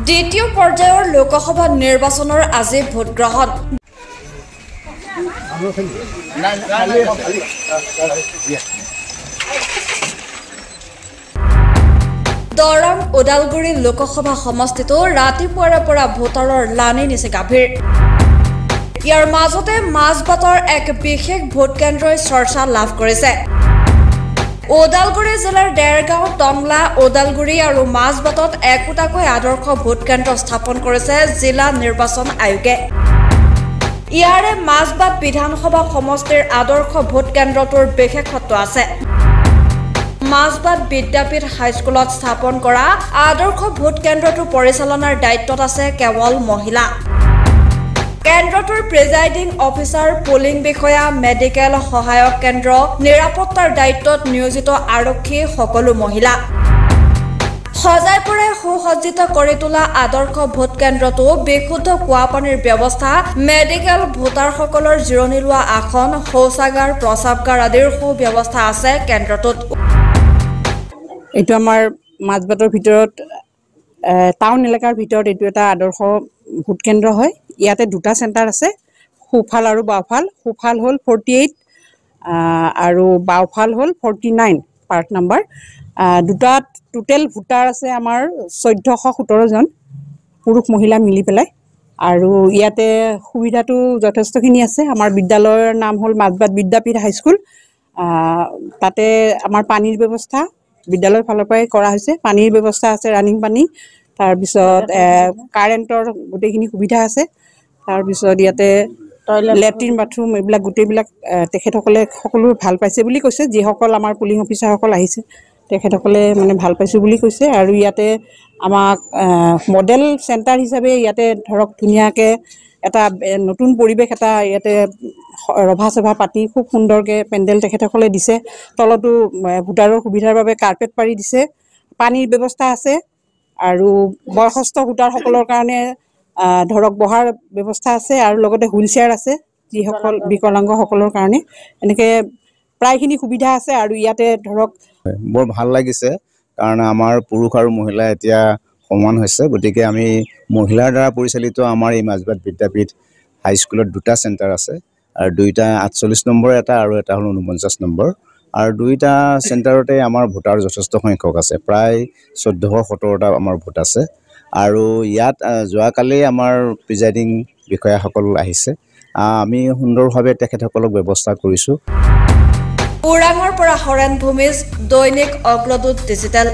দ্বিতীয় পৰ্যায়ৰ লোকসভা নিৰ্বাচনৰ আজি ভোট গ্ৰহণ। দৰং ওদালগুৰি লোকসভা সমষ্টিটো ৰাতিপুৱাৰে পৰা ভোটাৰৰ লানি নিছে গাভীৰ। ইয়াৰ মাজতে মাজবাটৰ এক বিশেষ ভোট কেন্দ্ৰই চৰ্চা লাভ কৰিছে। ওদালগুৰি জিলাৰ দেৰগাঁও, টংলা, ওদালগুৰি আৰু মাজবাটত একোটাকৈ আদৰ্শ ভোট কেন্দ্ৰ স্থাপন কৰিছে জিলা নিৰ্বাচন আয়োগে। ইয়াৰে মাজবাট বিধানসভা সমষ্টিৰ আদৰ্শ ভোট কেন্দ্ৰটোৰ বিশেষত্ব আছে। মাজবাট বিদ্যাপীঠ হাইস্কুলত স্থাপন কৰা আদৰ্শ ভোট কেন্দ্ৰটো পৰিচালনাৰ দায়িত্বত আছে কেৱল মহিলা। কেন্দ্ৰটোৰ প্ৰিজাইডিং অফিচাৰ, পুলিং বিষয়া, মেডিকেল সহায়ক কেন্দ্ৰ, নিৰাপত্তাৰ দায়িত্বত নিয়োজিত আৰক্ষী সকলো মহিলা। সজাই পৰাই সুসজ্জিত কৰি তোলা আদৰ্শ ভোট কেন্দ্ৰটো বিশুদ্ধ খোৱা পানীৰ ব্যৱস্থা, মেডিকেল, ভোটাৰসকলৰ জিৰণি লোৱা আসন, শৌচাগাৰ, প্ৰস্ৰাৱগাৰ আদিৰ সুব্যৱস্থা আছে কেন্দ্ৰটোত। এইটো আমাৰ মাজবাটৰ ভিতৰত টাউন এলেকাৰ ভিতৰত এইটো এটা আদৰ্শ ভোট কেন্দ্ৰ হয়। ইয়াতে দুটা চেণ্টাৰ আছে, সোঁফাল আৰু বাওঁফাল। সোঁফাল হ'ল 48 আৰু বাওঁফাল হ'ল 49 পাৰ্ট নাম্বাৰ। দুটাত টোটেল ভোটাৰ আছে আমাৰ 1417 জন, পুৰুষ মহিলা মিলি পেলাই। আৰু ইয়াতে সুবিধাটো যথেষ্টখিনি আছে। আমাৰ বিদ্যালয়ৰ নাম হ'ল মাজবাট বিদ্যাপীঠ হাইস্কুল। তাতে আমাৰ পানীৰ ব্যৱস্থা বিদ্যালয়ৰ ফালৰ পৰাই কৰা হৈছে। পানীৰ ব্যৱস্থা আছে, ৰানিং পানী। তাৰপিছত কাৰেণ্টৰ গোটেইখিনি সুবিধা আছে। তাৰপিছত ইয়াতে লেট্ৰিন, বাথৰুম এইবিলাক গোটেইবিলাক তেখেতসকলে সকলো ভাল পাইছে বুলি কৈছে। যিসকল আমাৰ পুলিং অফিচাৰসকল আহিছে তেখেতসকলে মানে ভাল পাইছোঁ বুলি কৈছে। আৰু ইয়াতে আমাক মডেল চেণ্টাৰ হিচাপে ইয়াতে ধৰক ধুনীয়াকৈ এটা নতুন পৰিৱেশ এটা ইয়াতে ৰভা চভা পাতি খুব সুন্দৰকৈ পেণ্ডেল তেখেতসকলে দিছে। তলতো ভোটাৰৰ সুবিধাৰ বাবে কাৰ্পেট পাৰি দিছে। পানীৰ ব্যৱস্থা আছে আৰু বয়সস্থ ভোটাৰসকলৰ কাৰণে ধৰক বহাৰ ব্যৱস্থা আছে আৰু লগতে হুইল চেয়াৰ আছে যিসকল বিকলাংগসকলৰ কাৰণে। এনেকৈ প্ৰায়খিনি সুবিধা আছে। আৰু ইয়াতে ধৰক বৰ ভাল লাগিছে, কাৰণ আমাৰ পুৰুষ আৰু মহিলা এতিয়া সমান হৈছে। গতিকে আমি মহিলাৰ দ্বাৰা পৰিচালিত আমাৰ এই মাজবাট বিদ্যাপীঠ হাইস্কুলত দুটা চেণ্টাৰ আছে, আৰু দুইটা 48 নম্বৰ এটা আৰু এটা হ'ল 49 নম্বৰ। আৰু দুইটা চেণ্টাৰতে আমাৰ ভোটাৰ যথেষ্ট সংখ্যক আছে, প্ৰায় 1417টা আমাৰ ভোট আছে। আৰু ইয়াত যোৱাকালি আমাৰ প্ৰিজাইডিং বিষয়াসকল আহিছে। আমি সুন্দৰভাৱে তেখেতসকলক ব্যৱস্থা কৰিছোঁ। ওৰাঙৰ পৰা হৰেণ ভূমিজ, দৈনিক অগ্ৰদূত ডিজিটেল।